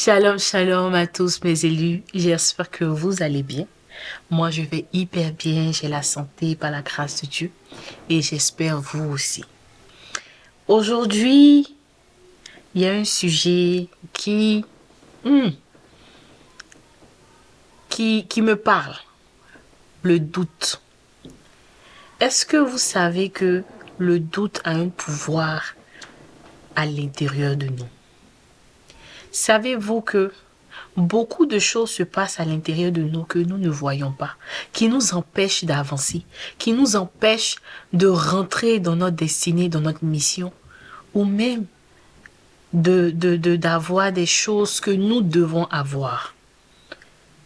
Shalom, shalom à tous mes élus. J'espère que vous allez bien. Moi, je vais hyper bien. J'ai la santé par la grâce de Dieu. Et j'espère vous aussi. Aujourd'hui, il y a un sujet hmm, qui me parle. Le doute. Est-ce que vous savez que le doute a un pouvoir à l'intérieur de nous? Savez-vous que beaucoup de choses se passent à l'intérieur de nous que nous ne voyons pas, qui nous empêchent d'avancer, qui nous empêchent de rentrer dans notre destinée, dans notre mission, ou même d'avoir des choses que nous devons avoir.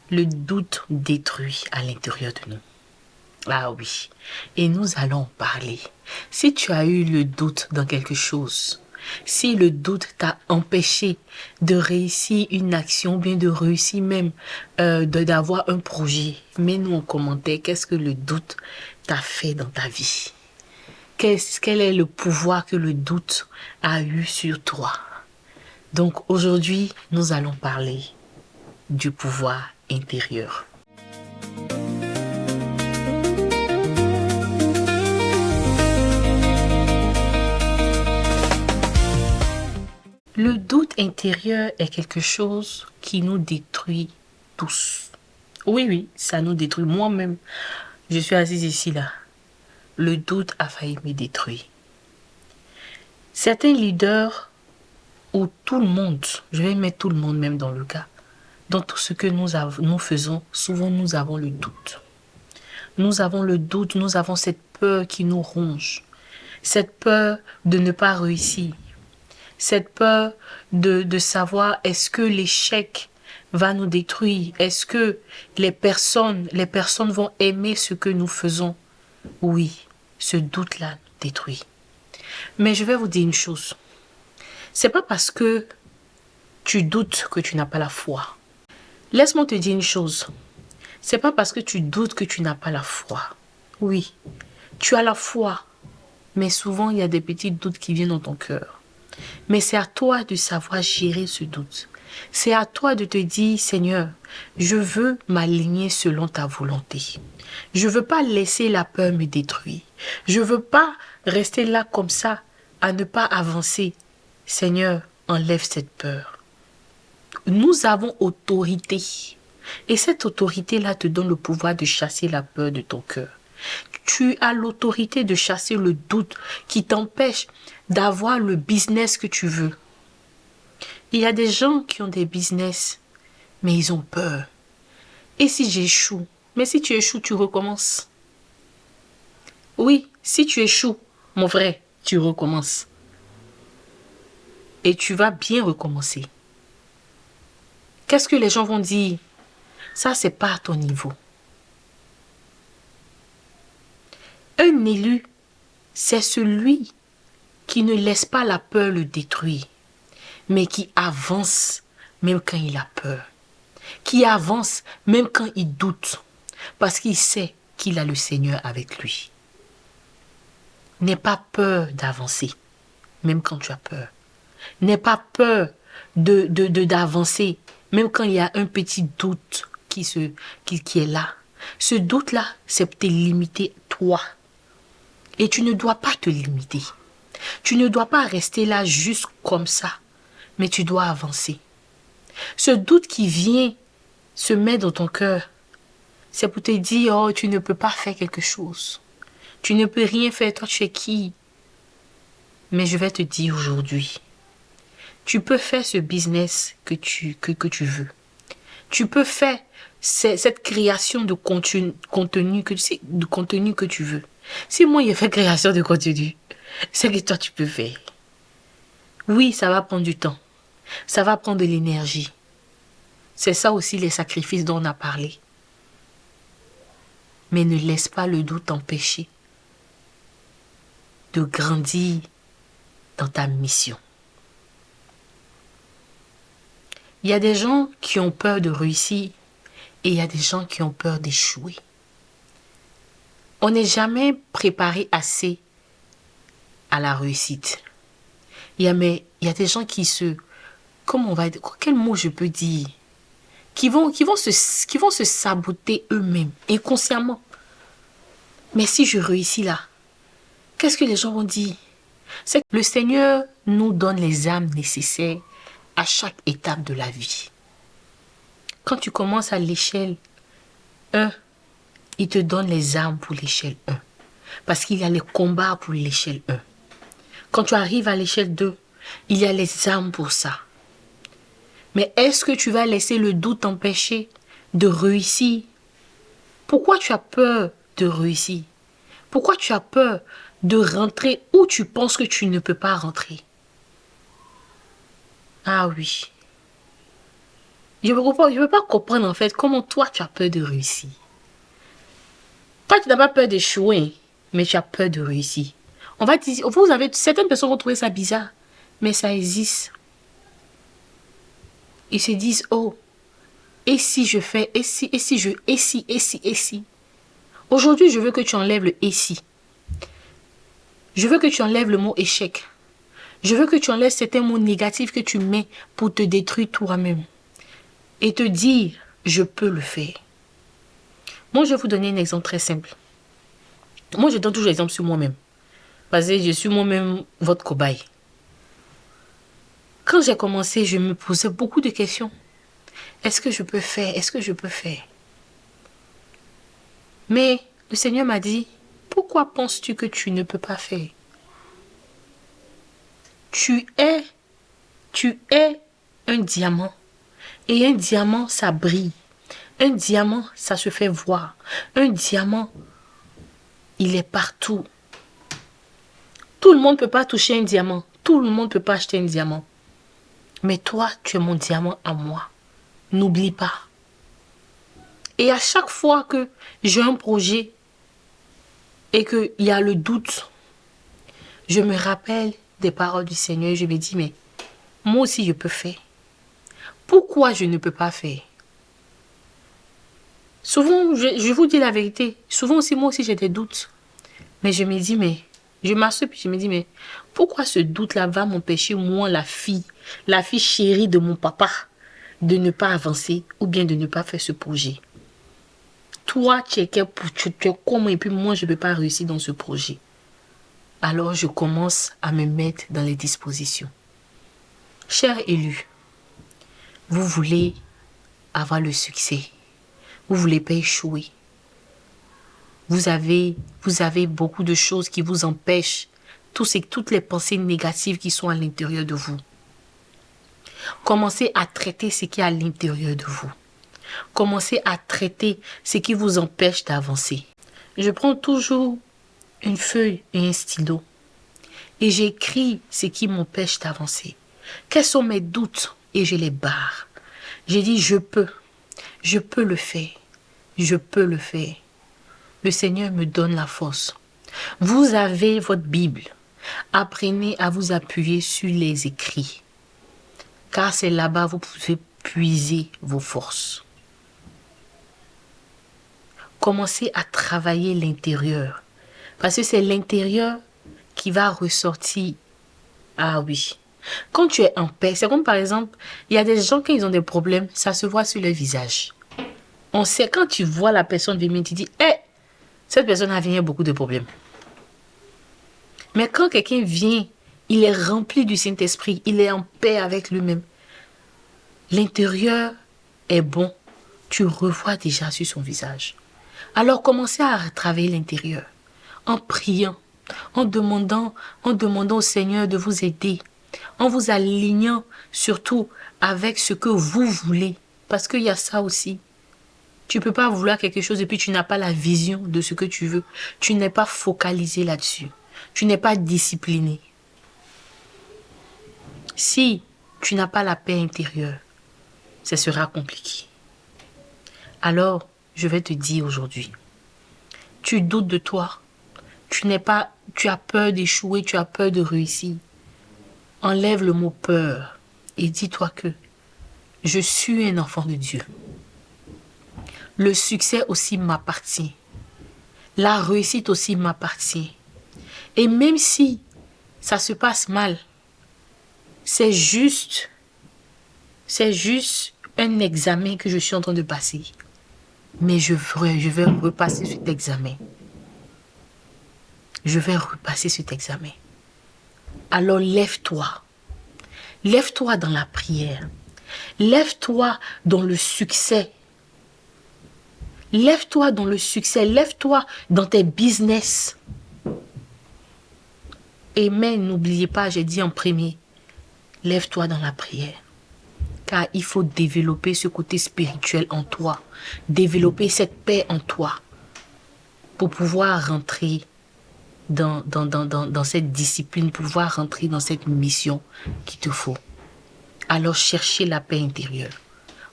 Le doute détruit à l'intérieur de nous. Ah oui, et nous allons en parler. Si tu as eu le doute dans quelque chose, si le doute t'a empêché de réussir une action, bien de réussir même d'avoir un projet, mets-nous en commentaire qu'est-ce que le doute t'a fait dans ta vie. Quel est le pouvoir que le doute a eu sur toi. Donc aujourd'hui, nous allons parler du pouvoir intérieur. Le doute intérieur est quelque chose qui nous détruit tous. Oui, ça nous détruit. Moi-même, je suis assise ici, là. Le doute a failli me détruire. Certains leaders, ou tout le monde, je vais mettre tout le monde même dans le cas, dans tout ce que nous faisons, souvent nous avons le doute. Nous avons le doute, nous avons cette peur qui nous ronge. Cette peur de ne pas réussir. Cette peur de savoir est-ce que l'échec va nous détruire? Est-ce que les personnes vont aimer ce que nous faisons? Oui, ce doute-là nous détruit. Mais je vais vous dire une chose. C'est pas parce que tu doutes que tu n'as pas la foi. Laisse-moi te dire une chose. C'est pas parce que tu doutes que tu n'as pas la foi. Oui, tu as la foi. Mais souvent, il y a des petits doutes qui viennent dans ton cœur. Mais c'est à toi de savoir gérer ce doute. C'est à toi de te dire, Seigneur, je veux m'aligner selon ta volonté. Je veux pas laisser la peur me détruire. Je veux pas rester là comme ça, à ne pas avancer. Seigneur, enlève cette peur. Nous avons autorité. Et cette autorité-là te donne le pouvoir de chasser la peur de ton cœur. Tu as l'autorité de chasser le doute qui t'empêche d'avoir le business que tu veux. Il y a des gens qui ont des business, mais ils ont peur. Et si j'échoue? Mais si tu échoues, tu recommences. Oui, si tu échoues, mon frère, tu recommences. Et tu vas bien recommencer. Qu'est-ce que les gens vont dire? Ça, c'est pas à ton niveau. Un élu, c'est celui qui ne laisse pas la peur le détruire, mais qui avance même quand il a peur, qui avance même quand il doute, parce qu'il sait qu'il a le Seigneur avec lui. N'aie pas peur d'avancer, même quand tu as peur. N'aie pas peur d'avancer, même quand il y a un petit doute qui est là. Ce doute-là, c'est pour te limiter toi. Et tu ne dois pas te limiter. Tu ne dois pas rester là juste comme ça, mais tu dois avancer. Ce doute qui vient se met dans ton cœur, c'est pour te dire, oh, tu ne peux pas faire quelque chose. Tu ne peux rien faire, toi tu es qui? Mais je vais te dire aujourd'hui, tu peux faire ce business que tu veux. Tu peux faire cette création de contenu que tu veux. Si moi j'ai fait création de contenu, c'est que toi tu peux faire. Oui, ça va prendre du temps. Ça va prendre de l'énergie. C'est ça aussi les sacrifices dont on a parlé. Mais ne laisse pas le doute t'empêcher de grandir dans ta mission. Il y a des gens qui ont peur de réussir et il y a des gens qui ont peur d'échouer. On n'est jamais préparé assez à la réussite. Mais il y a des gens qui se comment on va dire, quel mot je peux dire, qui vont se saboter eux-mêmes, inconsciemment. Mais si je réussis là, qu'est-ce que les gens vont dire? C'est que le Seigneur nous donne les âmes nécessaires à chaque étape de la vie. Quand tu commences à l'échelle 1, il te donne les armes pour l'échelle 1. Parce qu'il y a les combats pour l'échelle 1. Quand tu arrives à l'échelle 2, il y a les armes pour ça. Mais est-ce que tu vas laisser le doute t'empêcher de réussir? Pourquoi tu as peur de réussir? Pourquoi tu as peur de rentrer où tu penses que tu ne peux pas rentrer? Ah oui. Je ne peux pas comprendre en fait comment toi tu as peur de réussir. Toi tu n'as pas peur d'échouer, mais tu as peur de réussir. On va dire, certaines personnes vont trouver ça bizarre, mais ça existe. Ils se disent, oh, et si je fais, et si. Aujourd'hui, je veux que tu enlèves le et si. Je veux que tu enlèves le mot échec. Je veux que tu enlèves certains mots négatifs que tu mets pour te détruire toi-même. Et te dire, je peux le faire. Moi, je vais vous donner un exemple très simple. Moi, je donne toujours l'exemple sur moi-même. Parce que je suis moi-même votre cobaye. Quand j'ai commencé, je me posais beaucoup de questions. Est-ce que je peux faire? Est-ce que je peux faire? Mais le Seigneur m'a dit, pourquoi penses-tu que tu ne peux pas faire? Tu es un diamant. Et un diamant, ça brille. Un diamant, ça se fait voir. Un diamant, il est partout. Tout le monde ne peut pas toucher un diamant. Tout le monde ne peut pas acheter un diamant. Mais toi, tu es mon diamant à moi. N'oublie pas. Et à chaque fois que j'ai un projet et qu'il y a le doute, je me rappelle des paroles du Seigneur et je me dis, mais moi aussi je peux faire. Pourquoi je ne peux pas faire? Souvent, je vous dis la vérité, souvent aussi moi aussi j'ai des doutes. Mais je me dis, mais je m'assois puis je me dis, mais pourquoi ce doute-là va m'empêcher, moi, la fille chérie de mon papa, de ne pas avancer ou bien de ne pas faire ce projet? Toi, tu es comment et puis moi, je ne peux pas réussir dans ce projet. Alors, je commence à me mettre dans les dispositions. Chers élus, vous voulez avoir le succès. Vous ne voulez pas échouer. Vous avez beaucoup de choses qui vous empêchent. Toutes les pensées négatives qui sont à l'intérieur de vous. Commencez à traiter ce qui est à l'intérieur de vous. Commencez à traiter ce qui vous empêche d'avancer. Je prends toujours une feuille et un stylo et j'écris ce qui m'empêche d'avancer. Quels sont mes doutes? Et je les barre. J'ai dit je peux le faire, je peux le faire. Le Seigneur me donne la force. Vous avez votre Bible. Apprenez à vous appuyer sur les écrits. Car c'est là-bas que vous pouvez puiser vos forces. Commencez à travailler l'intérieur. Parce que c'est l'intérieur qui va ressortir. Ah oui. Quand tu es en paix, c'est comme par exemple, il y a des gens quand ils ont des problèmes, ça se voit sur leur visage. On sait quand tu vois la personne venir, tu dis, cette personne a venu beaucoup de problèmes. Mais quand quelqu'un vient, il est rempli du Saint-Esprit, il est en paix avec lui-même. L'intérieur est bon, tu revois déjà sur son visage. Alors commencez à travailler l'intérieur, en priant, en demandant au Seigneur de vous aider, en vous alignant surtout avec ce que vous voulez. Parce qu'il y a ça aussi. Tu ne peux pas vouloir quelque chose et puis tu n'as pas la vision de ce que tu veux. Tu n'es pas focalisé là-dessus. Tu n'es pas discipliné. Si tu n'as pas la paix intérieure, ce sera compliqué. Alors, je vais te dire aujourd'hui, tu doutes de toi. Tu as peur d'échouer, tu as peur de réussir. Enlève le mot peur et dis-toi que je suis un enfant de Dieu. Le succès aussi m'appartient. La réussite aussi m'appartient. Et même si ça se passe mal, c'est juste C'est juste un examen que je suis en train de passer. Mais je vais repasser cet examen. Je vais repasser cet examen. Alors lève-toi. Lève-toi dans la prière. Lève-toi dans le succès. Lève-toi dans le succès. Lève-toi dans tes business. Et mais n'oubliez pas, j'ai dit en premier, lève-toi dans la prière. Car il faut développer ce côté spirituel en toi. Développer cette paix en toi. Pour pouvoir rentrer dans cette discipline, pouvoir rentrer dans cette mission qu'il te faut. Alors cherchez la paix intérieure.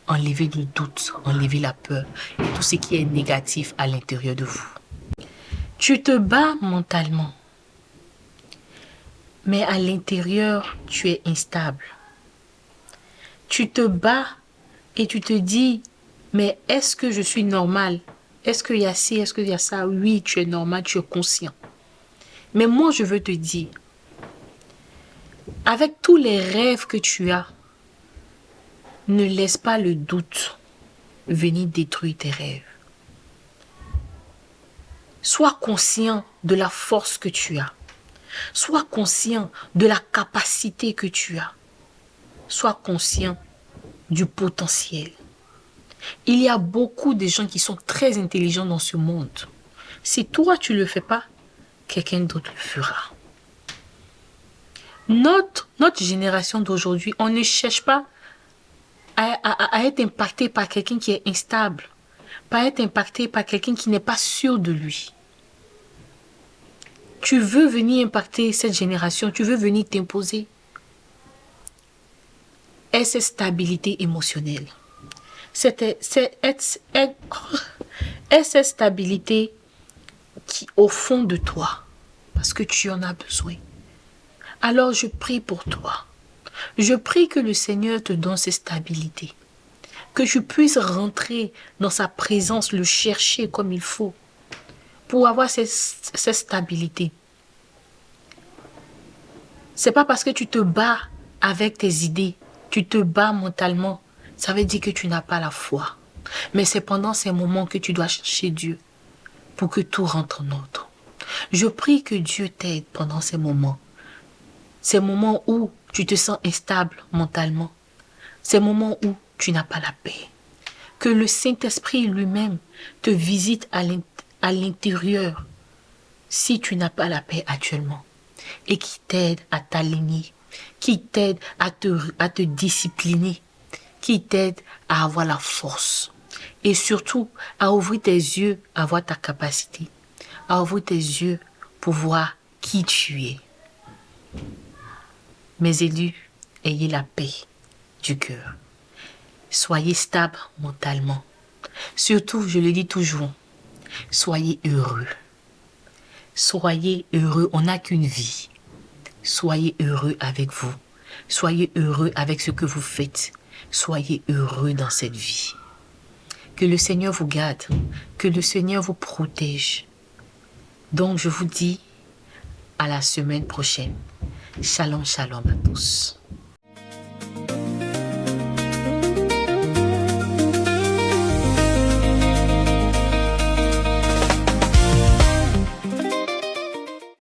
Enlevez le doute, enlevez la peur et tout ce qui est négatif à l'intérieur de vous. Tu te bats mentalement. Mais à l'intérieur, tu es instable. Tu te bats et tu te dis, mais est-ce que je suis normal? Est-ce qu'il y a ci, est-ce qu'il y a ça? Oui, tu es normal, tu es conscient. Mais moi, je veux te dire, avec tous les rêves que tu as, ne laisse pas le doute venir détruire tes rêves. Sois conscient de la force que tu as. Sois conscient de la capacité que tu as. Sois conscient du potentiel. Il y a beaucoup de gens qui sont très intelligents dans ce monde. Si toi, tu ne le fais pas, quelqu'un d'autre le fera. Notre génération d'aujourd'hui, on ne cherche pas à être impacté par quelqu'un qui est instable, pas être impacté par quelqu'un qui n'est pas sûr de lui. Tu veux venir impacter cette génération, tu veux venir t'imposer. Aie cette stabilité émotionnelle. Aie cette stabilité qui au fond de toi, parce que tu en as besoin. Alors je prie pour toi. Je prie que le Seigneur te donne cette stabilité. Que tu puisses rentrer dans sa présence, le chercher comme il faut. Pour avoir cette stabilité. C'est pas parce que tu te bats avec tes idées, tu te bats mentalement, ça veut dire que tu n'as pas la foi. Mais c'est pendant ces moments que tu dois chercher Dieu pour que tout rentre en ordre. Je prie que Dieu t'aide pendant ces moments. Ces moments où tu te sens instable mentalement. Ces moments où tu n'as pas la paix. Que le Saint-Esprit lui-même te visite à l'intérieur si tu n'as pas la paix actuellement. Et qui t'aide à t'aligner. Qui t'aide à te discipliner. Qui t'aide à avoir la force. Et surtout, à ouvrir tes yeux, à voir ta capacité. À ouvrir tes yeux pour voir qui tu es. Mes élus, ayez la paix du cœur. Soyez stable mentalement. Surtout, je le dis toujours, soyez heureux. Soyez heureux, on n'a qu'une vie. Soyez heureux avec vous. Soyez heureux avec ce que vous faites. Soyez heureux dans cette vie. Que le Seigneur vous garde. Que le Seigneur vous protège. Donc, je vous dis à la semaine prochaine. Shalom, shalom à tous.